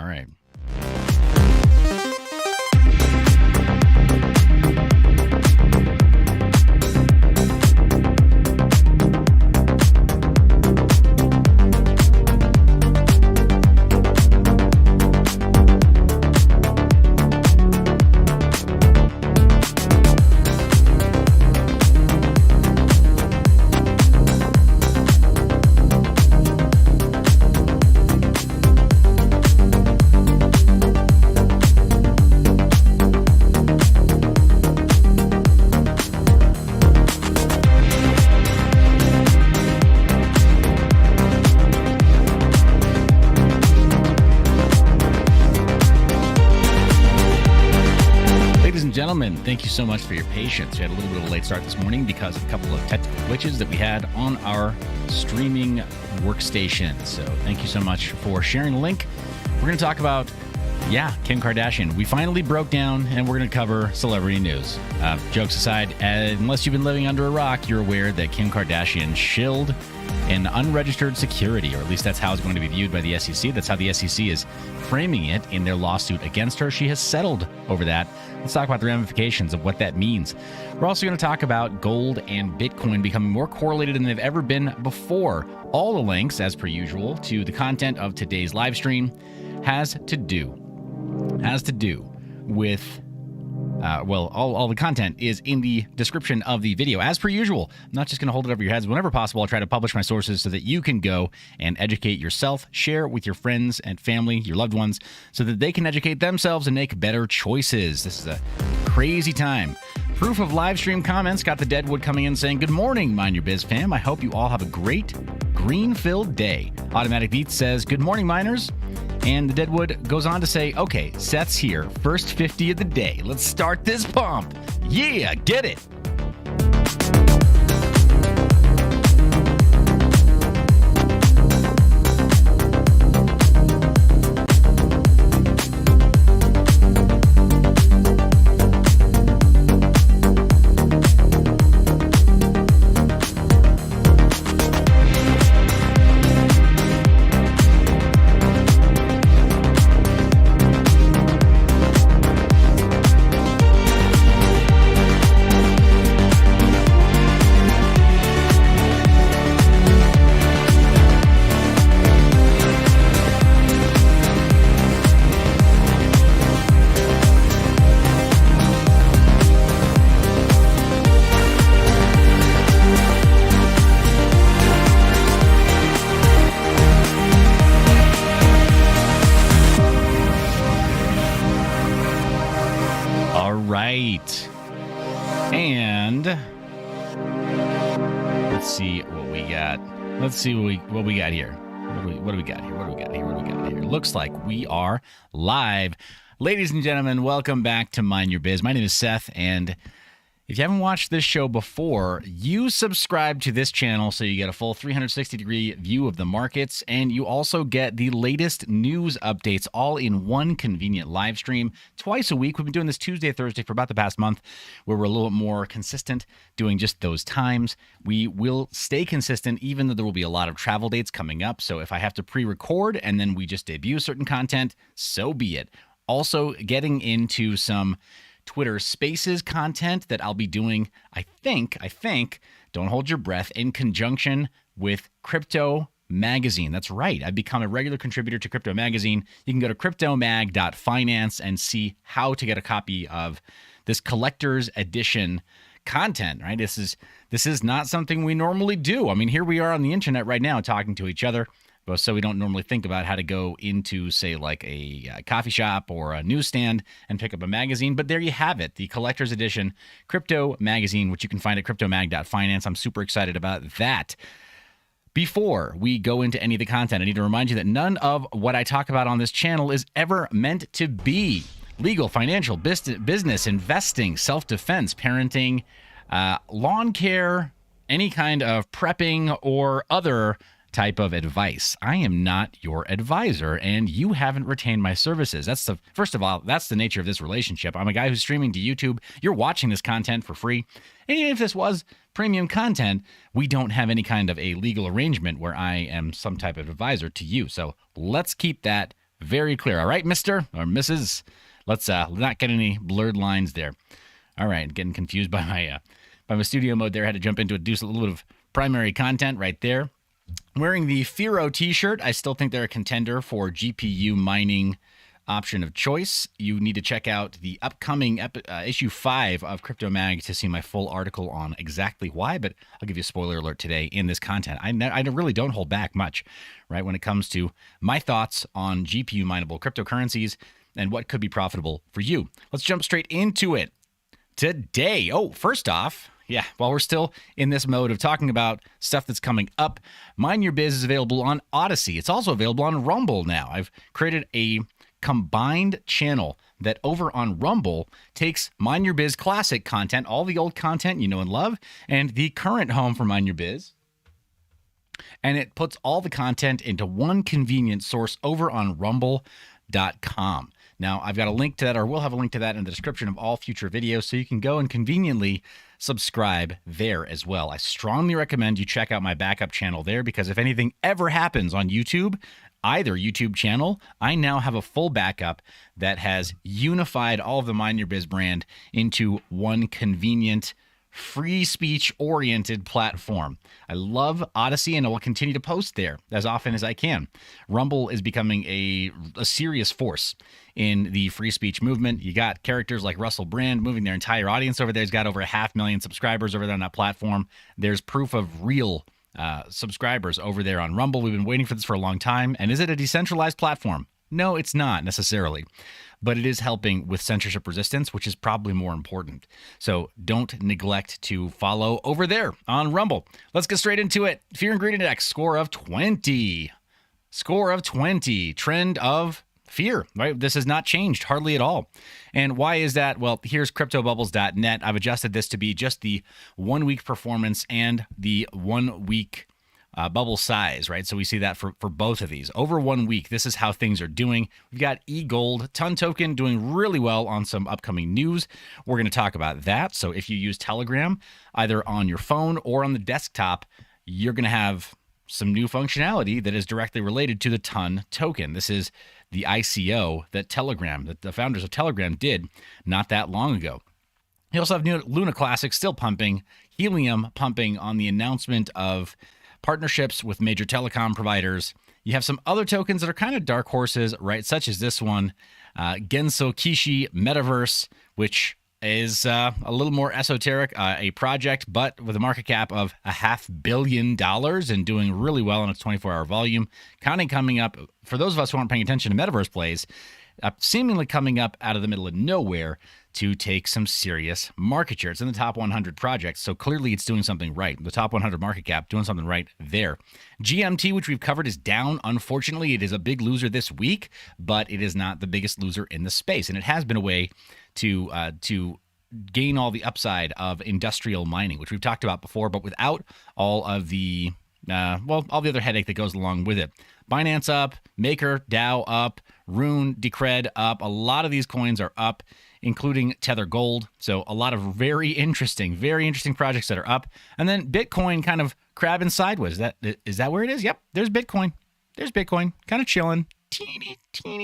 All right. Gentlemen, thank you so much for your patience. We had a little bit of a late start this morning because of a couple of technical glitches that we had on our streaming workstation. So thank you so much for sharing the link. We're going to talk about, Kim Kardashian. We finally broke down, and we're going to cover celebrity news. Jokes aside, unless you've been living under a rock, you're aware that Kim Kardashian shilled an unregistered security, or at least that's how it's going to be viewed by the SEC. That's how the SEC is framing it in their lawsuit against her. She has settled over that. Let's talk about the ramifications of what that means. We're also going to talk about gold and Bitcoin becoming more correlated than they've ever been before. All the links, as per usual, to the content of today's live stream has to do with all the content is in the description of the video. As per usual, I'm not just going to hold it over your heads. Whenever possible, I'll try to publish my sources so that you can go and educate yourself, share with your friends and family, your loved ones, so that they can educate themselves and make better choices. This is a crazy time. Proof of live stream comments. Got the Deadwood coming in saying, "Good morning, Mind Your Biz fam. I hope you all have a great green-filled day." Automatic Beats says, "Good morning, miners." And the Deadwood goes on to say, "Okay, Seth's here. First 50 of the day. Let's start this pump. Yeah, get it." And let's see what we got. What we got here. What do we got here? Looks like we are live. Ladies and gentlemen, welcome back to Mind Your Biz. My name is Seth, and if you haven't watched this show before, you subscribe to this channel so you get a full 360-degree view of the markets, and you also get the latest news updates all in one convenient live stream twice a week. We've been doing this Tuesday, Thursday for about the past month, where we're a little bit more consistent doing just those times. We will stay consistent even though there will be a lot of travel dates coming up, so if I have to pre-record and then we just debut certain content, so be it. Also getting into some Twitter Spaces content that I'll be doing, I think, don't hold your breath, in conjunction with Crypto Magazine. That's right. I've become a regular contributor to Crypto Magazine. You can go to cryptomag.finance and see how to get a copy of this collector's edition content, right? This is not something we normally do. I mean, here we are on the internet right now talking to each other. So we don't normally think about how to go into, say, like a coffee shop or a newsstand and pick up a magazine. But there you have it, the collector's edition Crypto Magazine, which you can find at cryptomag.finance. I'm super excited about that. Before we go into any of the content, I need to remind you that none of what I talk about on this channel is ever meant to be legal, financial, business, investing, self-defense, parenting, lawn care, any kind of prepping, or other type of advice. I am not your advisor, and you haven't retained my services. First of all, that's the nature of this relationship. I'm a guy who's streaming to YouTube. You're watching this content for free. And even if this was premium content, we don't have any kind of a legal arrangement where I am some type of advisor to you. So let's keep that Very clear. All right, Mr. or Mrs. Let's not get any blurred lines there. All right, getting confused by my studio mode there. I had to jump into it, do a little bit of primary content right there. Wearing the Firo t-shirt. I still think they're a contender for GPU mining option of choice. You need to check out the upcoming issue 5 of Crypto Mag to see my full article on exactly why, but I'll give you a spoiler alert today in this content. I really don't hold back much, right, when it comes to my thoughts on GPU mineable cryptocurrencies and what could be profitable for you. Let's jump straight into it today. Oh, first off, yeah, while we're still in this mode of talking about stuff that's coming up, Mind Your Biz is available on Odyssey. It's also available on Rumble now. I've created a combined channel that over on Rumble takes Mind Your Biz classic content, all the old content you know and love, and the current home for Mind Your Biz, and it puts all the content into one convenient source over on rumble.com. Now, I've got a link to that, or we'll have a link to that in the description of all future videos, so you can go and conveniently subscribe there as well. I strongly recommend you check out my backup channel there, because if anything ever happens on YouTube, either YouTube channel, I now have a full backup that has unified all of the Mind Your Biz brand into one convenient, free speech-oriented platform. I love Odyssey, and I will continue to post there as often as I can. Rumble is becoming a serious force in the free speech movement. You got characters like Russell Brand moving their entire audience over there. He's got over 500,000 subscribers over there on that platform. There's proof of real subscribers over there on Rumble. We've been waiting for this for a long time. And is it a decentralized platform? No, it's not necessarily, but it is helping with censorship resistance, which is probably more important. So don't neglect to follow over there on Rumble. Let's get straight into it. Fear and Greed Index, score of 20. Score of 20. Trend of fear, right? This has not changed hardly at all. And why is that? Well, here's cryptobubbles.net. I've adjusted this to be just the 1 week performance and the 1 week bubble size, right? So we see that for both of these. Over 1 week, this is how things are doing. We've got eGold, ton token, doing really well on some upcoming news. We're going to talk about that. So if you use Telegram, either on your phone or on the desktop, you're going to have some new functionality that is directly related to the ton token. This is the ICO that the founders of Telegram did not that long ago. You also have new Luna Classic still pumping, Helium pumping on the announcement of partnerships with major telecom providers. You have some other tokens that are kind of dark horses, right? Such as this one, Genso Kishi Metaverse, which is a little more esoteric, a project, but with a market cap of $500 million and doing really well on its 24-hour volume. Coming up, for those of us who aren't paying attention to Metaverse plays, seemingly coming up out of the middle of nowhere to take some serious market share. It's in the top 100 projects, so clearly it's doing something right. The top 100 market cap doing something right there. GMT, which we've covered, is down. Unfortunately, it is a big loser this week, but it is not the biggest loser in the space, and it has been a way to gain all the upside of industrial mining, which we've talked about before, but without all of the all the other headache that goes along with it. Binance up, Maker, DAO up, Rune, Decred up. A lot of these coins are up, including Tether Gold. So a lot of very interesting projects that are up. And then Bitcoin kind of crabbing sideways. Is that where it is? Yep, there's Bitcoin. There's Bitcoin, kind of chilling. Teeny,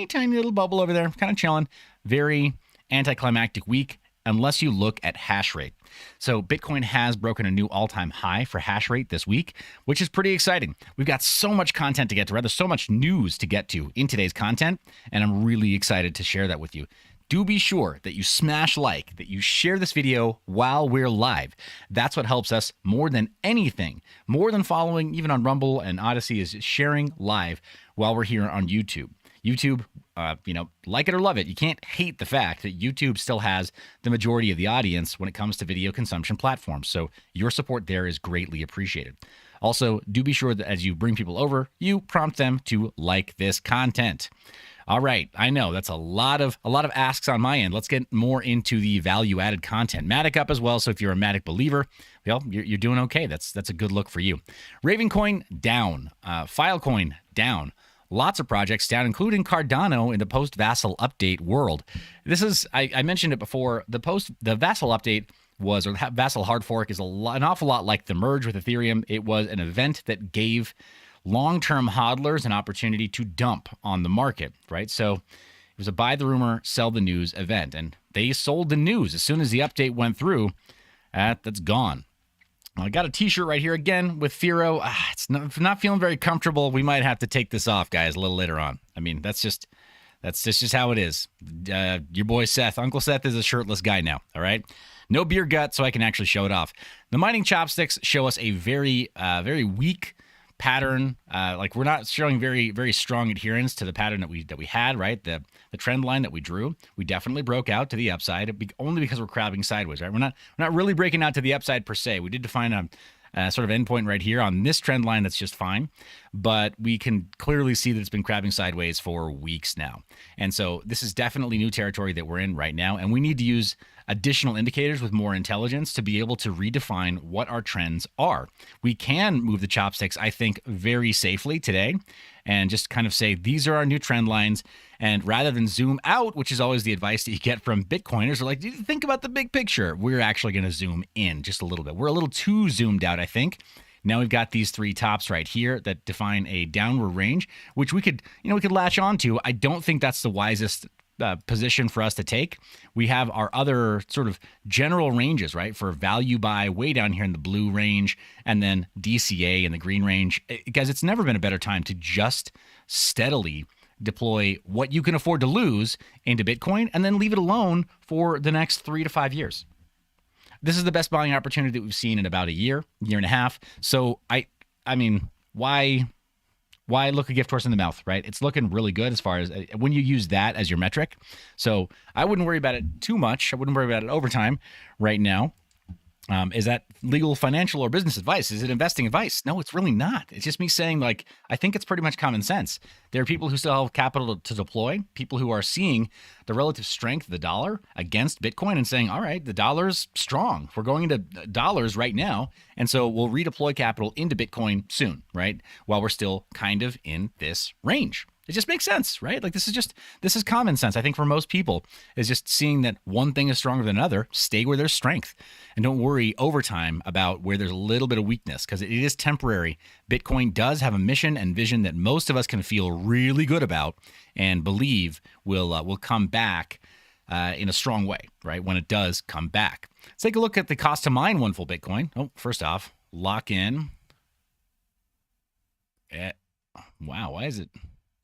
tiny little bubble over there, kind of chilling. Very anticlimactic week, unless you look at hash rate. So Bitcoin has broken a new all-time high for hash rate this week, which is pretty exciting. We've got so much content to get to, rather so much news to get to in today's content, and I'm really excited to share that with you. Do be sure that you smash like, that you share this video while we're live. That's what helps us more than anything, more than following even on Rumble and Odyssey, is sharing live while we're here on YouTube. YouTube, like it or love it, you can't hate the fact that YouTube still has the majority of the audience when it comes to video consumption platforms. So your support there is greatly appreciated. Also, do be sure that as you bring people over, you prompt them to like this content. All right, I know that's a lot of asks on my end. Let's get more into the value-added content. Matic up as well, so if you're a Matic believer, well, you're doing okay. That's a good look for you. Ravencoin down, Filecoin down. Lots of projects down, including Cardano in the post-Vassal update world. This is, I mentioned it before, the Vassal update was, or Vassal hard fork is an awful lot like the merge with Ethereum. It was an event that gave long-term hodlers an opportunity to dump on the market, right? So it was a buy the rumor, sell the news event, and they sold the news as soon as the update went through. That's gone. I got a t-shirt right here again with Firo. It's not feeling very comfortable. We might have to take this off, guys, a little later on. I mean, that's just how it is. Your boy Seth, Uncle Seth, is a shirtless guy now, all right? No beer gut, so I can actually show it off. The mining chopsticks show us a very weak pattern. Like we're not showing very, very strong adherence to the pattern that we had, right? The trend line that we drew. We definitely broke out to the upside only because we're crabbing sideways, right? We're not really breaking out to the upside per se. We did define a sort of endpoint right here on this trend line. That's just fine, but we can clearly see that it's been crabbing sideways for weeks now. And so this is definitely new territory that we're in right now, and we need to use additional indicators with more intelligence to be able to redefine what our trends are. We can move the chopsticks, I think, very safely today and just kind of say, these are our new trend lines. And rather than zoom out, which is always the advice that you get from Bitcoiners, are like, think about the big picture. We're actually going to zoom in just a little bit. We're a little too zoomed out, I think. Now we've got these three tops right here that define a downward range, which we could latch onto. I don't think that's the wisest position for us to take. We have our other sort of general ranges, right? For value buy way down here in the blue range, and then DCA in the green range. Guys, it's never been a better time to just steadily deploy what you can afford to lose into Bitcoin and then leave it alone for the next 3 to 5 years. This is the best buying opportunity that we've seen in about a year and a half. So I mean, why look a gift horse in the mouth, right? It's looking really good as far as when you use that as your metric. So I wouldn't worry about it too much. I wouldn't worry about it over time right now. Is that legal, financial, or business advice? Is it investing advice? No, it's really not. It's just me saying, like, I think it's pretty much common sense. There are people who still have capital to deploy, people who are seeing the relative strength of the dollar against Bitcoin and saying, all right, the dollar's strong. We're going into dollars right now. And so we'll redeploy capital into Bitcoin soon, right? While we're still kind of in this range. It just makes sense, right? Like this is common sense. I think for most people is just seeing that one thing is stronger than another, stay where there's strength and don't worry over time about where there's a little bit of weakness because it is temporary. Bitcoin does have a mission and vision that most of us can feel really good about and believe will come back in a strong way, right? When it does come back. Let's take a look at the cost to mine one full Bitcoin. Oh, first off, lock in. Wow, why is it?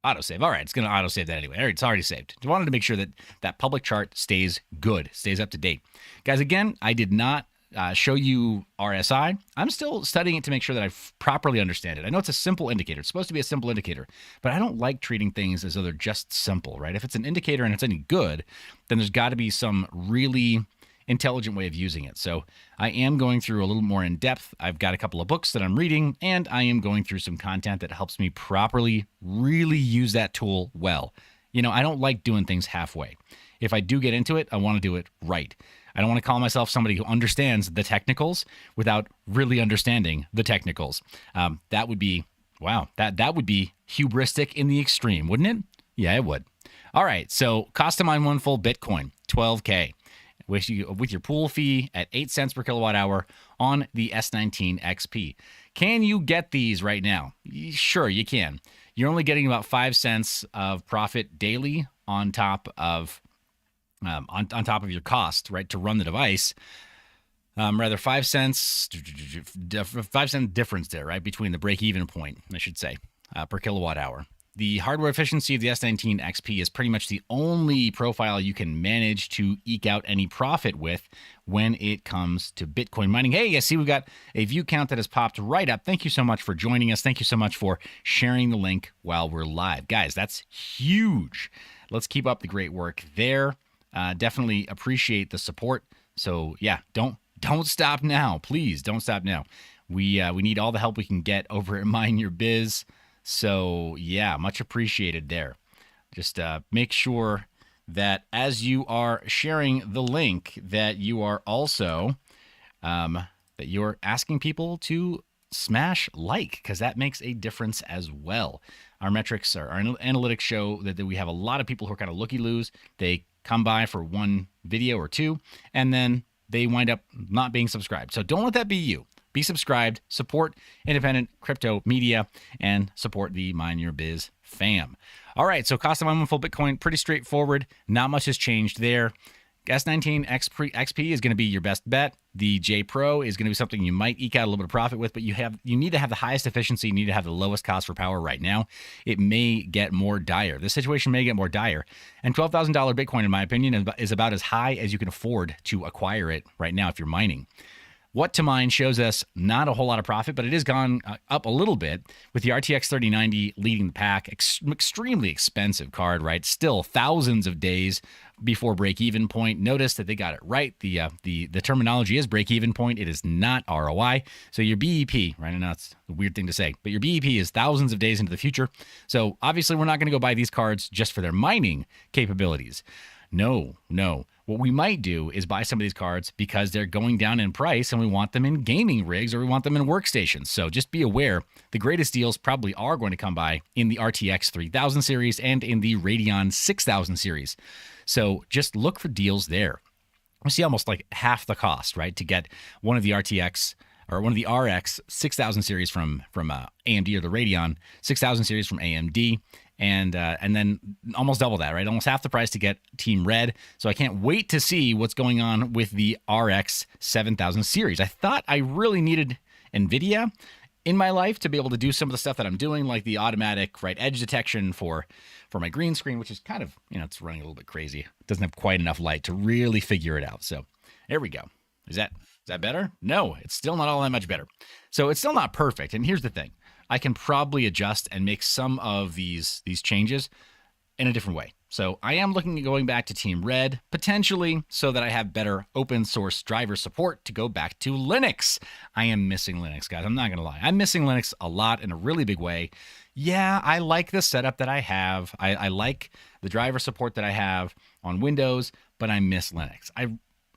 Autosave. All right, it's going to autosave that anyway. All right, it's already saved. Just wanted to make sure that public chart stays good, stays up to date. Guys, again, I did not show you RSI. I'm still studying it to make sure that I properly understand it. I know it's a simple indicator. It's supposed to be a simple indicator, but I don't like treating things as though they're just simple, right? If it's an indicator and it's any good, then there's got to be some really intelligent way of using it. So I am going through a little more in depth. I've got a couple of books that I'm reading, and I am going through some content that helps me properly really use that tool well. You know, I don't like doing things halfway. If I do get into it, I want to do it right. I don't want to call myself somebody who understands the technicals without really understanding the technicals. That would be, wow, that would be hubristic in the extreme, wouldn't it? Yeah, it would. All right, so cost to mine one full Bitcoin, $12K. With your pool fee at 8 cents per kilowatt hour on the S19 XP. Can you get these right now? Sure, you can. You're only getting about 5 cents of profit daily on top of on top of your cost, right, to run the device. Rather 5 cents, 5 cent difference there, right, between the break-even point, I should say, per kilowatt hour. The hardware efficiency of the S19 XP is pretty much the only profile you can manage to eke out any profit with when it comes to Bitcoin mining. Hey, I see we've got a view count that has popped right up. Thank you so much for joining us. Thank you so much for sharing the link while we're live. Guys, that's huge. Let's keep up the great work there. Definitely appreciate the support. So yeah, don't stop now. Please don't stop now. We need all the help we can get over at Mind Your Biz. So yeah, much appreciated there. Just make sure that as you are sharing the link that you are also that you're asking people to smash like, because that makes a difference as well. Our metrics, our analytics show that we have a lot of people who are kind of looky-loos. They come by for one video or two, and then they wind up not being subscribed. So don't let that be you. be subscribed, support independent crypto media, and support the Mind Your Biz fam. All right, so cost of mine one full Bitcoin, pretty straightforward. Not much has changed there. S19 XP is going to be your best bet. The J Pro is going to be something you might eke out a little bit of profit with, but you need to have the highest efficiency. You need to have the lowest cost for power right now. It may get more dire. The situation may get more dire. And $12,000 Bitcoin, in my opinion, is about as high as you can afford to acquire it right now if you're mining. What to mine shows us not a whole lot of profit, but it has gone up a little bit with the RTX 3090 leading the pack. Extremely expensive card, right? Still thousands of days before break-even point. Notice that they got it right. The terminology is break-even point. It is not ROI. So your BEP, right? I know it's a weird thing to say, but your BEP is thousands of days into the future. So obviously we're not going to go buy these cards just for their mining capabilities. No. What we might do is buy some of these cards because they're going down in price and we want them in gaming rigs or we want them in workstations. So just be aware, the greatest deals probably are going to come by in the RTX 3000 series and in the Radeon 6000 series. So just look for deals there. We see almost like half the cost, right, to get one of the RTX or one of the RX 6000 series from AMD or the Radeon 6000 series from AMD. And then almost double that, right? Almost half the price to get Team Red. So I can't wait to see what's going on with the RX 7000 series. I thought I really needed NVIDIA in my life to be able to do some of the stuff that I'm doing, like the automatic right edge detection for my green screen, which is kind of, it's running a little bit crazy. It doesn't have quite enough light to really figure it out. So there we go. Is that better? No, it's still not all that much better. So it's still not perfect. And here's the thing. I can probably adjust and make some of these changes in a different way. So I am looking at going back to Team Red, potentially so that I have better open source driver support to go back to Linux. I am missing Linux, guys. I'm not going to lie. I'm missing Linux a lot in a really big way. Yeah, I like the setup that I have. I like the driver support that I have on Windows, but I miss Linux.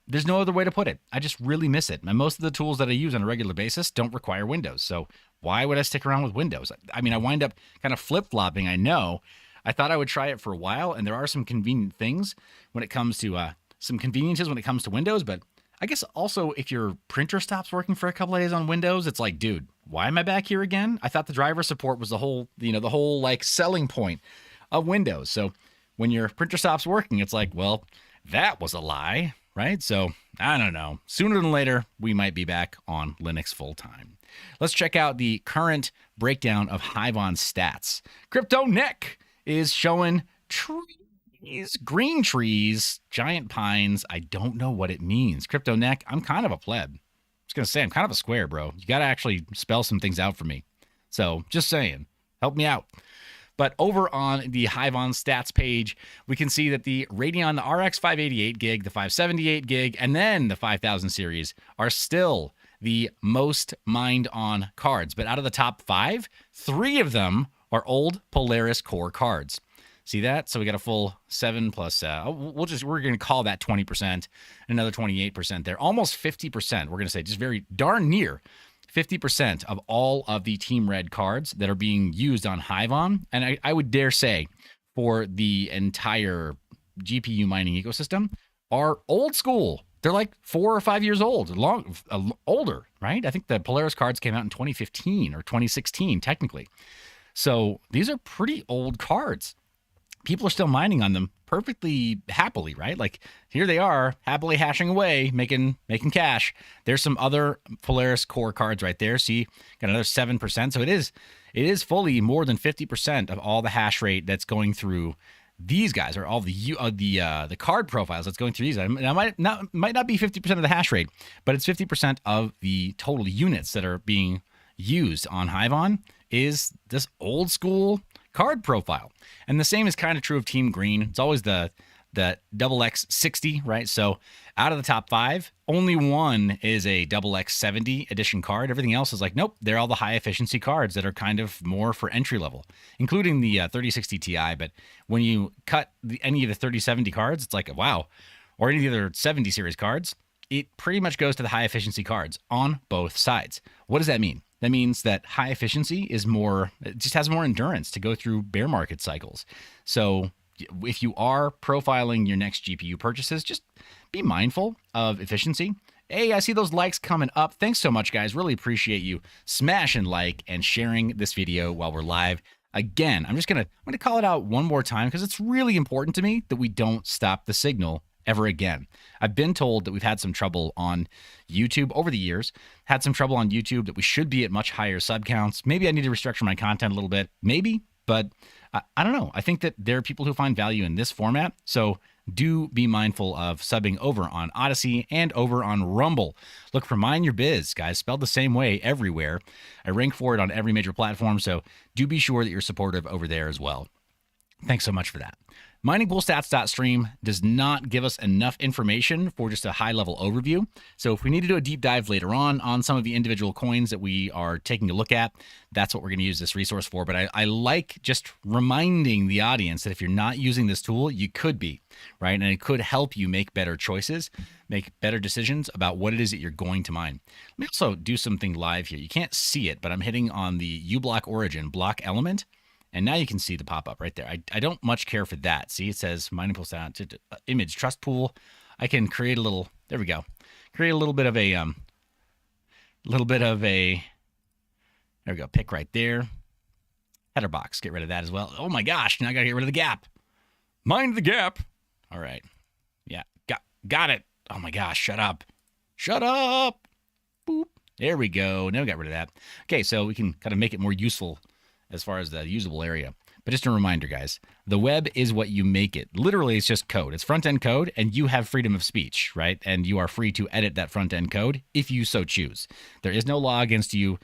There's no other way to put it. I just really miss it. And most of the tools that I use on a regular basis don't require Windows. So why would I stick around with Windows? I mean, I wind up kind of flip-flopping, I know. I thought I would try it for a while, and there are some convenient things when it comes to, some conveniences when it comes to Windows, but I guess also if your printer stops working for a couple of days on Windows, it's like, dude, why am I back here again? I thought the driver support was the whole like selling point of Windows. So when your printer stops working, it's like, well, that was a lie. Right? So I don't know. Sooner than later, we might be back on Linux full time. Let's check out the current breakdown of Hivon stats. Crypto Nick is showing trees, green trees, giant pines. I don't know what it means. Crypto Nick, I'm kind of a pleb. I was going to say, I'm kind of a square, bro. You got to actually spell some things out for me. So just saying, help me out. But over on the Hivon stats page, we can see that the Radeon, the RX 588 gig, the 578 gig, and then the 5000 series are still the most mined on cards. But out of the top 5, 3 of them are old Polaris core cards. See that? So we got a full 7 plus, we're going to call that 20%, another 28% there. Almost 50%, we're going to say, just very darn near 50% of all of the Team Red cards that are being used on Hivon, and I would dare say for the entire GPU mining ecosystem, are old school. They're like 4 or 5 years old, older, right? I think the Polaris cards came out in 2015 or 2016, technically. So these are pretty old cards. People are still mining on them perfectly happily, right? Like here they are happily hashing away, making cash. There's some other Polaris core cards right there. See, got another 7%. So it is fully more than 50% of all the hash rate that's going through these guys, or all the card profiles that's going through these. It might not be 50% of the hash rate, but it's 50% of the total units that are being used on Hivon is this old school card profile. And the same is kind of true of Team Green. It's always the XX60, right? So out of the top 5, only one is a XX70 edition card. Everything else is like, nope, they're all the high efficiency cards that are kind of more for entry level, including the 3060 Ti. But when you cut any of the 3070 cards, it's like, wow, or any of the other 70 series cards, it pretty much goes to the high efficiency cards on both sides. What does that mean? That means that high efficiency is more, it just has more endurance to go through bear market cycles. So if you are profiling your next GPU purchases, just be mindful of efficiency. Hey, I see those likes coming up. Thanks so much, guys. Really appreciate you smashing like and sharing this video while we're live. Again, I'm gonna call it out one more time because it's really important to me that we don't stop the signal ever again. I've been told that we've had some trouble on YouTube over the years, had some trouble on YouTube, that we should be at much higher sub counts. Maybe I need to restructure my content a little bit, maybe, but I don't know. I think that there are people who find value in this format, so do be mindful of subbing over on Odyssey and over on Rumble. Look for Mind Your Biz, guys, spelled the same way everywhere. I rank for it on every major platform, so do be sure that you're supportive over there as well. Thanks so much for that. MiningBullStats.stream does not give us enough information for just a high-level overview. So if we need to do a deep dive later on some of the individual coins that we are taking a look at, that's what we're going to use this resource for. But I like just reminding the audience that if you're not using this tool, you could be, right? And it could help you make better choices, make better decisions about what it is that you're going to mine. Let me also do something live here. You can't see it, but I'm hitting on the uBlock origin block element. And now you can see the pop-up right there. I don't much care for that. See, it says mining pool stat, image trust pool. I can create a little, there we go. Create a little bit of a, there we go, pick right there. Header box, get rid of that as well. Oh my gosh, now I gotta get rid of the gap. Mind the gap. All right, yeah, got it. Oh my gosh, shut up. Shut up. Boop, there we go. Now we got rid of that. Okay, so we can kind of make it more useful as far as the usable area. But just a reminder, guys, the web is what you make it. Literally, it's just code. It's front-end code, and you have freedom of speech, right? And you are free to edit that front-end code if you so choose. There is no law against you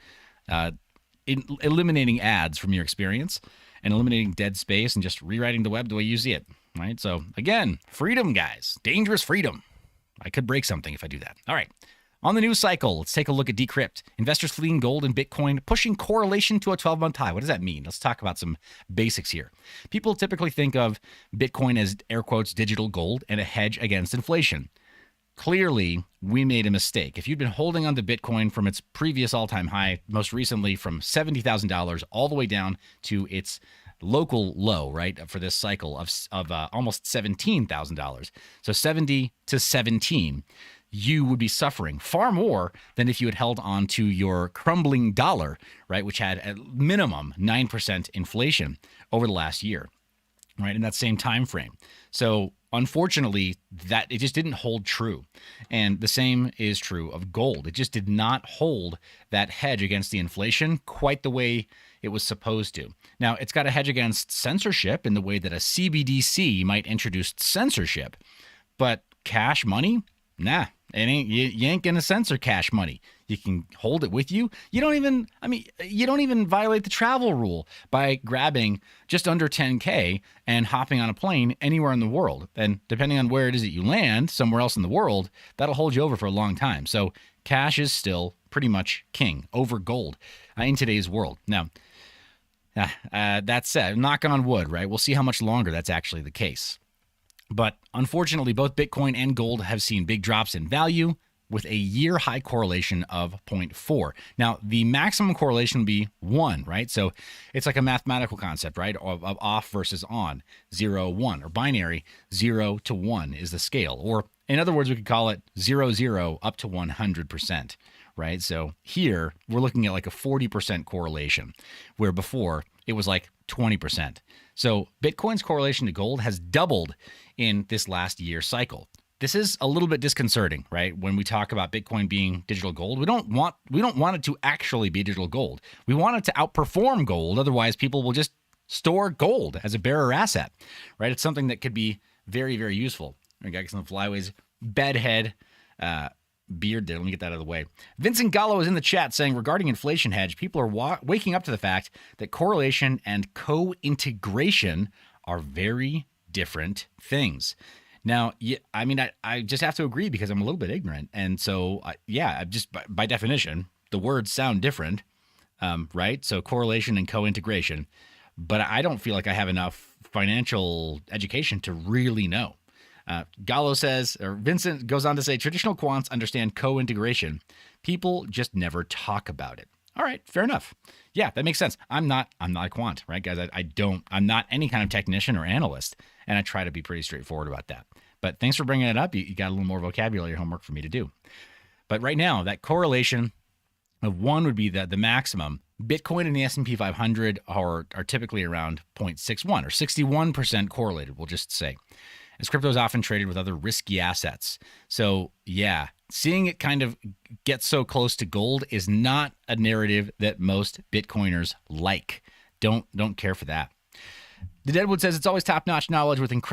eliminating ads from your experience and eliminating dead space and just rewriting the web the way you see it, right? So, again, freedom, guys. Dangerous freedom. I could break something if I do that. All right. On the news cycle, let's take a look at Decrypt. Investors fleeing gold and Bitcoin, pushing correlation to a 12-month high. What does that mean? Let's talk about some basics here. People typically think of Bitcoin as, air quotes, digital gold and a hedge against inflation. Clearly, we made a mistake. If you'd been holding on to Bitcoin from its previous all-time high, most recently from $70,000 all the way down to its local low, right, for this cycle of almost $17,000. So 70 to 17. You would be suffering far more than if you had held on to your crumbling dollar, right, which had at minimum 9% inflation over the last year, right, in that same time frame. So unfortunately, that it just didn't hold true. And the same is true of gold. It just did not hold that hedge against the inflation quite the way it was supposed to. Now, it's got a hedge against censorship in the way that a CBDC might introduce censorship, but cash money, nah. You ain't gonna censor cash money. You can hold it with you. You don't even violate the travel rule by grabbing just under 10K and hopping on a plane anywhere in the world. And depending on where it is that you land, somewhere else in the world, that'll hold you over for a long time. So cash is still pretty much king over gold in today's world. Now, that said, knock on wood, right? We'll see how much longer that's actually the case. But unfortunately, both Bitcoin and gold have seen big drops in value with a year high correlation of 0.4. Now, the maximum correlation would be 1, right? So it's like a mathematical concept, right? Of off versus on, 0, 1, or binary, 0 to 1 is the scale. Or in other words, we could call it 0, 0 up to 100%, right? So here we're looking at like a 40% correlation, where before it was like 20%. So Bitcoin's correlation to gold has doubled in this last year cycle. This is a little bit disconcerting, right? When we talk about Bitcoin being digital gold, we don't want it to actually be digital gold. We want it to outperform gold. Otherwise, people will just store gold as a bearer asset, right? It's something that could be very, very useful. I got some flyways, bedhead, beard there. Let me get that out of the way. Vincent Gallo is in the chat saying, regarding inflation hedge, people are waking up to the fact that correlation and co-integration are very different things. Now, I just have to agree because I'm a little bit ignorant. And so, just by definition, the words sound different, right? So correlation and co-integration. But I don't feel like I have enough financial education to really know. Gallo says, or Vincent goes on to say, traditional quants understand co-integration. People just never talk about it. All right, fair enough. Yeah, that makes sense. I'm not a quant, right, guys? I'm not any kind of technician or analyst, and I try to be pretty straightforward about that. But thanks for bringing it up. You got a little more vocabulary homework for me to do. But right now, that correlation of 1 would be the maximum. Bitcoin and the S&P 500 are typically around 0.61 or 61% correlated, we'll just say. As crypto is often traded with other risky assets. So yeah, seeing it kind of get so close to gold is not a narrative that most Bitcoiners like. Don't care for that. The Deadwood says it's always top-notch knowledge with incredible